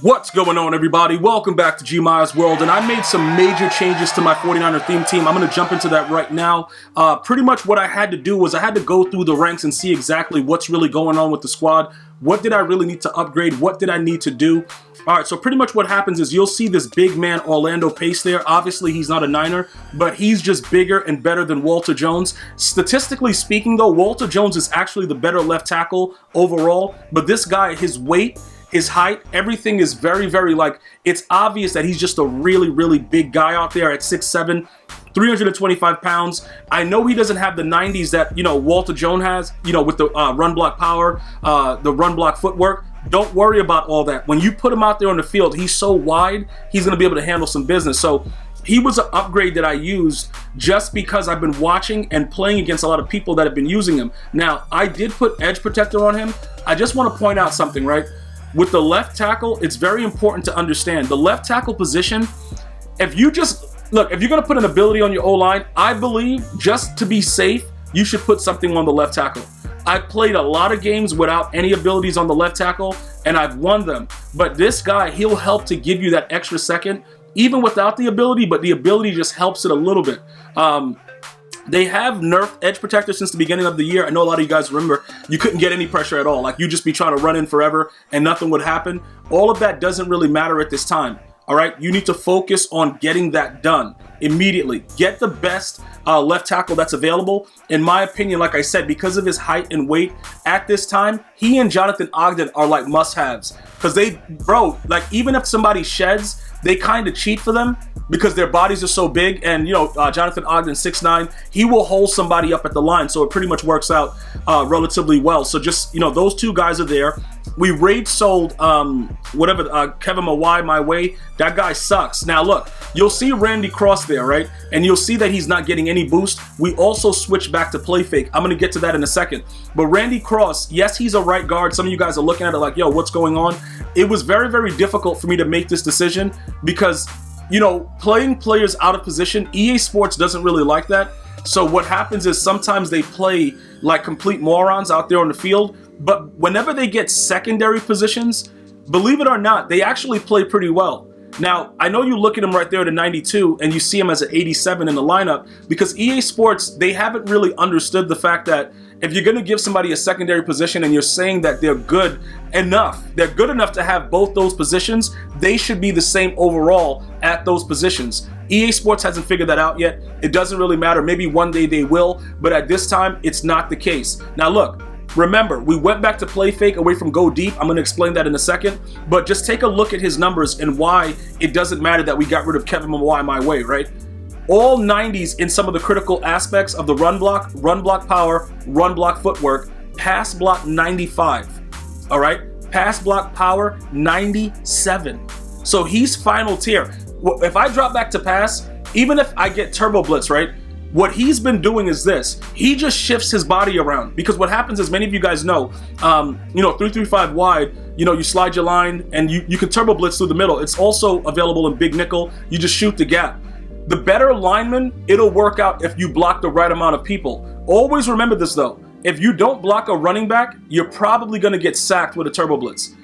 What's going on, everybody? Welcome back to GmiasWorld, and I made some major changes to my 49er theme team. I'm going to jump into that right now. Pretty much what I had to do was I had to go through the ranks and see exactly what's really going on with the squad. What did I really need to upgrade? What did I need to do? All right, so pretty much what happens is you'll see this big man Orlando Pace there. Obviously, he's not a Niner, but he's just bigger and better than Walter Jones. Statistically speaking, though, Walter Jones is actually the better left tackle overall, but this guy, his weight, his height, everything is very, like, it's obvious that he's just a really big guy out there at 6'7", 325 pounds. I know he doesn't have the 90s that, Walter Jones has, with the run block power, the run block footwork. Don't worry about all that. When you put him out there on the field, he's so wide, he's going to be able to handle some business. So he was an upgrade that I used just because I've been watching and playing against a lot of people that have been using him. Now, I did put edge protector on him. I just want to point out something, right? With the left tackle, it's very important to understand the left tackle position. If you're going to put an ability on your O-line, I believe just to be safe, you should put something on the left tackle. I've played a lot of games without any abilities on the left tackle, and I've won them. But this guy, he'll help to give you that extra second, even without the ability, but the ability just helps it a little bit. They have nerfed edge protector since the beginning of the year. I know a lot of you guys remember you couldn't get any pressure at all. Like, you'd just be trying to run in forever and nothing would happen. All of that doesn't really matter at this time. All right, you need to focus on getting that done immediately. Get the best left tackle that's available. In my opinion, like I said, because of his height and weight at this time, he and Jonathan Ogden are like must-haves. Because even if somebody sheds, they kind of cheat for them because their bodies are so big. And, Jonathan Ogden, 6'9", he will hold somebody up at the line. So it pretty much works out relatively well. So just, those two guys are there. We raid sold Kevin Mawai my way. That guy sucks. Now look, you'll see Randy Cross there, right? And you'll see that he's not getting any boost. We also switched back to play fake. I'm going to get to that in a second. But Randy Cross, yes, he's a right guard. Some of you guys are looking at it like, yo, what's going on? It was very difficult for me to make this decision because, playing players out of position, EA Sports doesn't really like that. So what happens is sometimes they play like complete morons out there on the field. But whenever they get secondary positions, believe it or not, they actually play pretty well. Now, I know you look at him right there at a 92 and you see him as an 87 in the lineup because EA Sports, they haven't really understood the fact that if you're going to give somebody a secondary position and you're saying that they're good enough to have both those positions, they should be the same overall at those positions. EA Sports hasn't figured that out yet. It doesn't really matter. Maybe one day they will, but at this time, it's not the case. Now look, remember, we went back to play fake away from go deep. I'm going to explain that in a second, but just take a look at his numbers and why it doesn't matter that we got rid of Kevin Mawai my way, right? All 90s in some of the critical aspects of the run block power, run block footwork, pass block 95, all right? Pass block power 97. So he's final tier. If I drop back to pass, even if I get turbo blitz, right? What he's been doing is this. He just shifts his body around because what happens is, many of you guys know, 335 wide, you slide your line and you can turbo blitz through the middle. It's also available in big nickel. You just shoot the gap. The better lineman, it'll work out if you block the right amount of people. Always remember this though. If you don't block a running back, you're probably going to get sacked with a turbo blitz.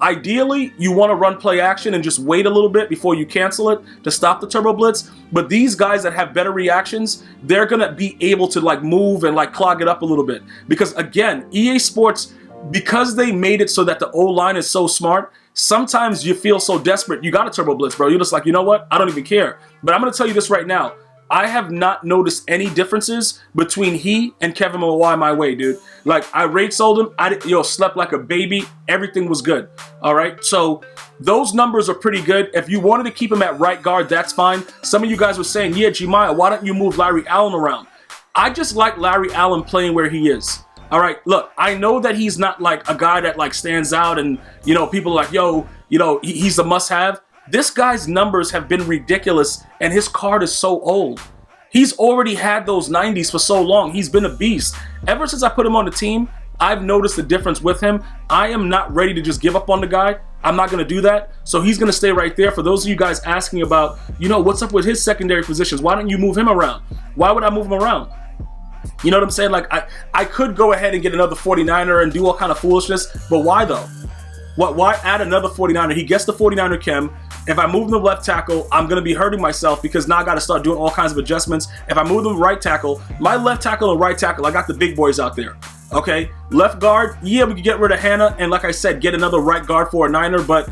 Ideally, you want to run play action and just wait a little bit before you cancel it to stop the turbo blitz. But these guys that have better reactions, they're going to be able to move and clog it up a little bit. Because again, EA Sports, because they made it so that the O-line is so smart, sometimes you feel so desperate. You got a turbo blitz, bro. You're just like, you know what? I don't even care. But I'm going to tell you this right now. I have not noticed any differences between he and Kevin Mawai my way, dude. I raid sold him. Slept like a baby. Everything was good. All right. So those numbers are pretty good. If you wanted to keep him at right guard, that's fine. Some of you guys were saying, yeah, Gmia, why don't you move Larry Allen around? I just like Larry Allen playing where he is. All right. Look, I know that he's not a guy that stands out and, people are like, yo, he's a must have. This guy's numbers have been ridiculous, and his card is so old. He's already had those 90s for so long. He's been a beast. Ever since I put him on the team, I've noticed the difference with him. I am not ready to just give up on the guy. I'm not going to do that. So he's going to stay right there. For those of you guys asking about, what's up with his secondary positions? Why don't you move him around? Why would I move him around? You know what I'm saying? I could go ahead and get another 49er and do all kind of foolishness, but why though? Why add another 49er? He gets the 49er chem. If I move him to left tackle, I'm going to be hurting myself because now I got to start doing all kinds of adjustments. If I move him to right tackle, my left tackle and right tackle, I got the big boys out there. Okay, left guard, yeah, we can get rid of Hannah, and like I said, get another right guard for a Niner, but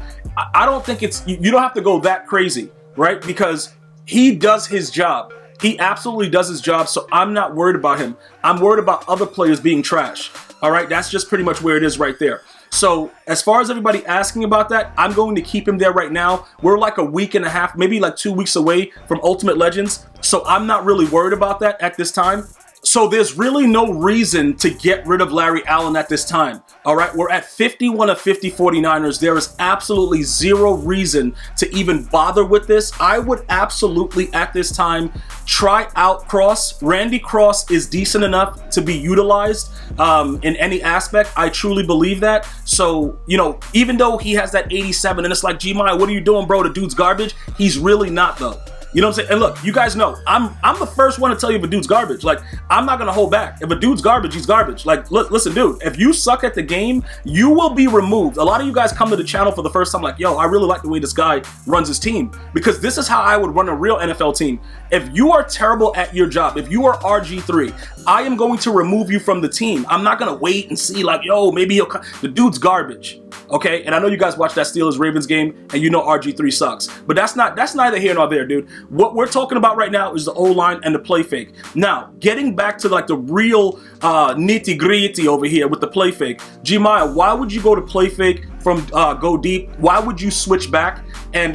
I don't think you don't have to go that crazy, right? Because he does his job. He absolutely does his job, so I'm not worried about him. I'm worried about other players being trash. All right, that's just pretty much where it is right there. So as far as everybody asking about that, I'm going to keep him there right now. We're like a week and a half, maybe like 2 weeks away from Ultimate Legends, so I'm not really worried about that at this time. So there's really no reason to get rid of Larry Allen at this time. All right, we're at 51 of 50 49ers. There is absolutely zero reason to even bother with this. I would absolutely at this time try out Cross. Randy Cross is decent enough to be utilized in any aspect. I truly believe that. So, you know, even though he has that 87 and it's like, Gmia, what are you doing, bro? The dude's garbage. He's really not, though. You know what I'm saying? And look, you guys know, I'm the first one to tell you if a dude's garbage. Like, I'm not going to hold back. If a dude's garbage, he's garbage. Like, listen, dude, if you suck at the game, you will be removed. A lot of you guys come to the channel for the first time like, yo, I really like the way this guy runs his team. Because this is how I would run a real NFL team. If you are terrible at your job, if you are RG3, I am going to remove you from the team. I'm not going to wait and see like, yo, maybe he'll come. The dude's garbage. Okay, and I know you guys watched that Steelers-Ravens game, and you know RG3 sucks. But that's neither here nor there, dude. What we're talking about right now is the O-line and the play fake. Now, getting back to like the real nitty-gritty over here with the play fake. Gmia, why would you go to play fake from go deep? Why would you switch back? And,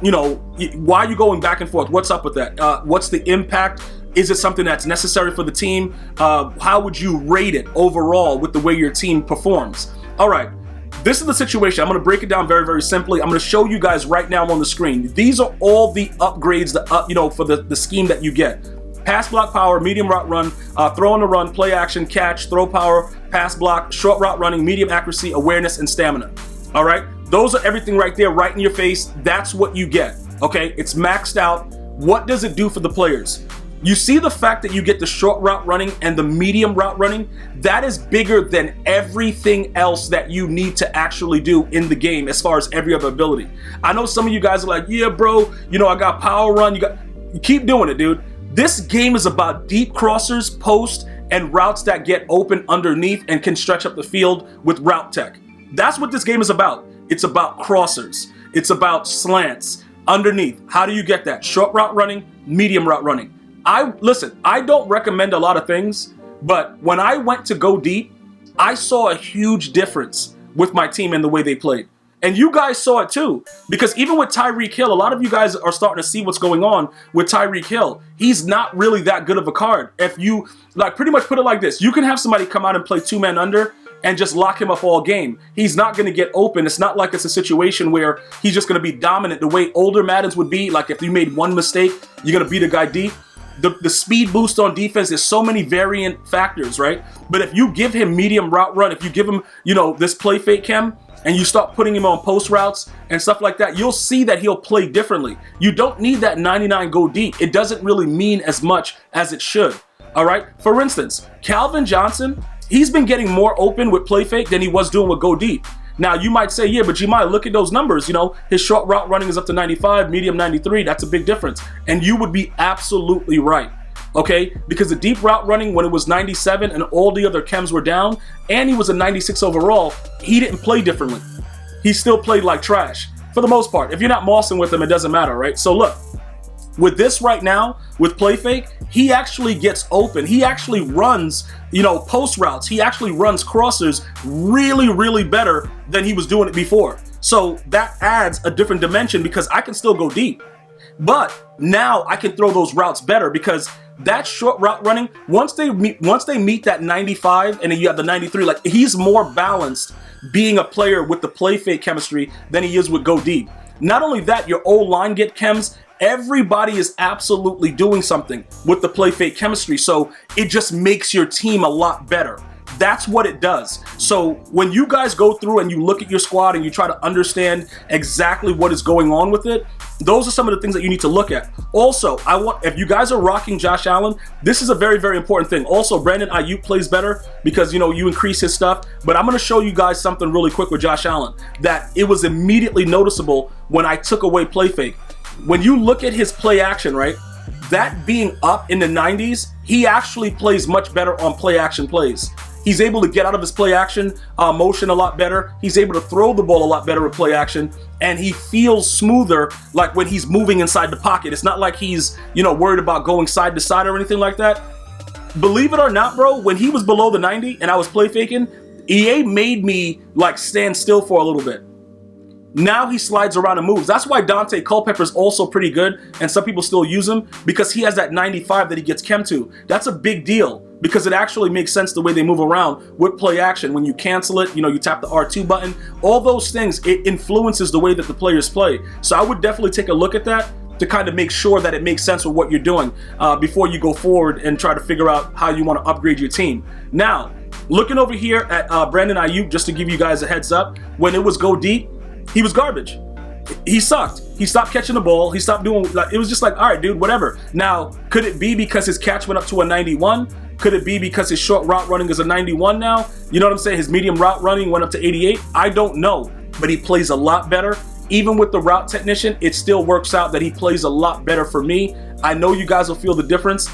you know, why are you going back and forth? What's up with that? What's the impact? Is it something that's necessary for the team? How would you rate it overall with the way your team performs? All right. This is the situation. I'm going to break it down very, very simply. I'm going to show you guys right now on the screen. These are all the upgrades, you know, for the scheme that you get. Pass block power, medium route run, throw on the run, play action, catch, throw power, pass block, short route running, medium accuracy, awareness, and stamina. All right? Those are everything right there, right in your face. That's what you get. Okay? It's maxed out. What does it do for the players? You see the fact that you get the short route running and the medium route running? That is bigger than everything else that you need to actually do in the game as far as every other ability. I know some of you guys are like, yeah, bro, you know, I got power run. You keep doing it, dude. This game is about deep crossers, post, and routes that get open underneath and can stretch up the field with route tech. That's what this game is about. It's about crossers. It's about slants underneath. How do you get that? Short route running, medium route running. Listen, I don't recommend a lot of things, but when I went to go deep, I saw a huge difference with my team and the way they played. And you guys saw it too, because even with Tyreek Hill, a lot of you guys are starting to see what's going on with Tyreek Hill. He's not really that good of a card. If you, like, pretty much put it like this, you can have somebody come out and play two-man under and just lock him up all game. He's not going to get open. It's not like it's a situation where he's just going to be dominant the way older Maddens would be. Like if you made one mistake, you're going to beat a guy deep. The speed boost on defense, there's so many variant factors, right? But if you give him medium route run, if you give him, you know, this play fake chem, and you start putting him on post routes and stuff like that, you'll see that he'll play differently. You don't need that 99 go deep. It doesn't really mean as much as it should, all right? For instance, Calvin Johnson, he's been getting more open with play fake than he was doing with go deep. Now, you might say, yeah, but you might look at those numbers. You know, his short route running is up to 95, medium 93. That's a big difference. And you would be absolutely right, okay? Because the deep route running, when it was 97 and all the other chems were down, and he was a 96 overall, he didn't play differently. He still played like trash for the most part. If you're not mossing with him, it doesn't matter, right? So look, with this right now, with play fake, he actually gets open. He actually runs, you know, post routes. He actually runs crossers really, really better than he was doing it before. So that adds a different dimension because I can still go deep. But now I can throw those routes better because that short route running, once they meet that 95 and then you have the 93, like he's more balanced being a player with the play fake chemistry than he is with go deep. Not only that, your O-line get chems. Everybody is absolutely doing something with the play fake chemistry, so it just makes your team a lot better. That's what it does. So when you guys go through and you look at your squad and you try to understand exactly what is going on with it, those are some of the things that you need to look at. Also, if you guys are rocking Josh Allen, this is a very, very important thing. Also, Brandon Alyuk plays better because, you know, you increase his stuff. But I'm going to show you guys something really quick with Josh Allen that it was immediately noticeable when I took away play fake. When you look at his play action, right, that being up in the 90s, he actually plays much better on play action plays. He's able to get out of his play action motion a lot better. He's able to throw the ball a lot better with play action, and he feels smoother like when he's moving inside the pocket. It's not like he's, you know, worried about going side to side or anything like that. Believe it or not, bro, when he was below the 90 and I was play faking, EA made me like stand still for a little bit. Now he slides around and moves. That's why Dante Culpepper is also pretty good, and some people still use him because he has that 95 that he gets chem to. That's a big deal because it actually makes sense the way they move around with play action. When you cancel it, you know, you tap the R2 button. All those things, it influences the way that the players play. So I would definitely take a look at that to kind of make sure that it makes sense with what you're doing before you go forward and try to figure out how you want to upgrade your team. Now, looking over here at Brandon Alyuk, just to give you guys a heads up, when it was go deep, he was garbage. He sucked. He stopped catching the ball. He stopped doing, like, it was just like, all right, dude, whatever. Now, could it be because his catch went up to a 91? Could it be because his short route running is a 91 now? You know what I'm saying? His medium route running went up to 88? I don't know, but he plays a lot better. Even with the route technician, it still works out that he plays a lot better for me. I know you guys will feel the difference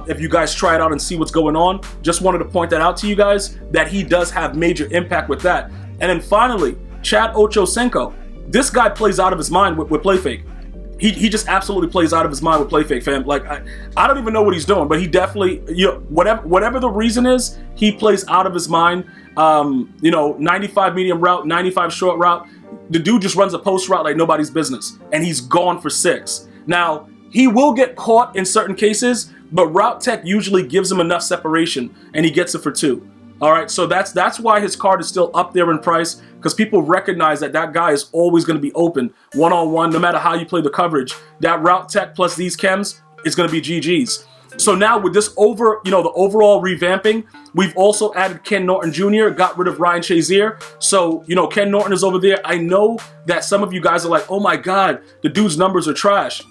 if you guys try it out and see what's going on. Just wanted to point that out to you guys, that he does have major impact with that. And then finally, Chad Ochocinco. This guy plays out of his mind with play fake. He just absolutely plays out of his mind with play fake, fam. Like, I don't even know what he's doing, but he definitely, you know, whatever the reason is, he plays out of his mind. You know, 95 medium route, 95 short route. The dude just runs a post route like nobody's business, and he's gone for 6. Now, he will get caught in certain cases, but route tech usually gives him enough separation, and he gets it for 2. All right, so that's why his card is still up there in price, because people recognize that that guy is always going to be open one-on-one, no matter how you play the coverage. That route tech plus these chems is going to be GG's. So now with this the overall revamping, we've also added Ken Norton Jr., got rid of Ryan Shazier. So, you know, Ken Norton is over there. I know that some of you guys are like, oh my God, the dude's numbers are trash.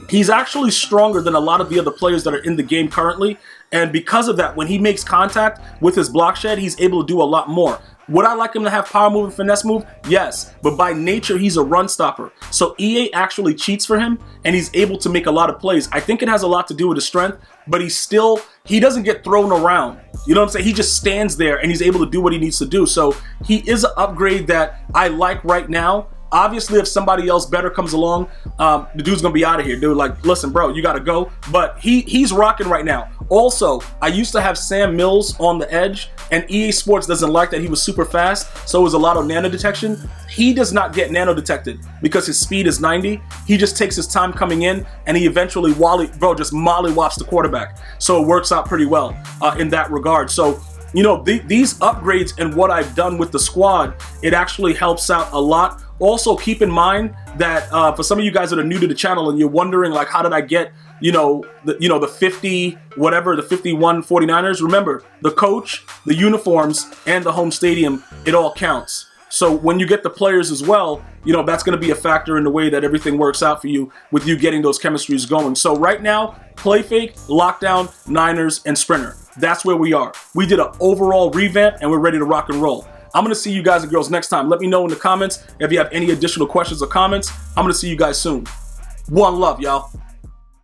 He's actually stronger than a lot of the other players that are in the game currently. And because of that, when he makes contact with his block shed, he's able to do a lot more. Would I like him to have power move and finesse move? Yes, but by nature, he's a run stopper. So EA actually cheats for him, and he's able to make a lot of plays. I think it has a lot to do with his strength, but he doesn't get thrown around. You know what I'm saying? He just stands there, and he's able to do what he needs to do. So he is an upgrade that I like right now. Obviously, if somebody else better comes along, the dude's gonna be out of here, dude. Like, listen, bro, you gotta go. But he's rocking right now. Also, I used to have Sam Mills on the edge, and EA Sports doesn't like that he was super fast, so it was a lot of nano detection. He does not get nano detected because his speed is 90. He just takes his time coming in, and he eventually just mollywops the quarterback. So it works out pretty well in that regard. So, you know, these upgrades and what I've done with the squad, it actually helps out a lot. Also, keep in mind that for some of you guys that are new to the channel and you're wondering, like, how did I get, the 50, whatever, the 51 49ers? Remember, the coach, the uniforms, and the home stadium, it all counts. So when you get the players as well, you know, that's going to be a factor in the way that everything works out for you with you getting those chemistries going. So right now, play fake, lockdown, Niners, and sprinter. That's where we are. We did an overall revamp, and we're ready to rock and roll. I'm going to see you guys and girls next time. Let me know in the comments if you have any additional questions or comments. I'm going to see you guys soon. One love, y'all.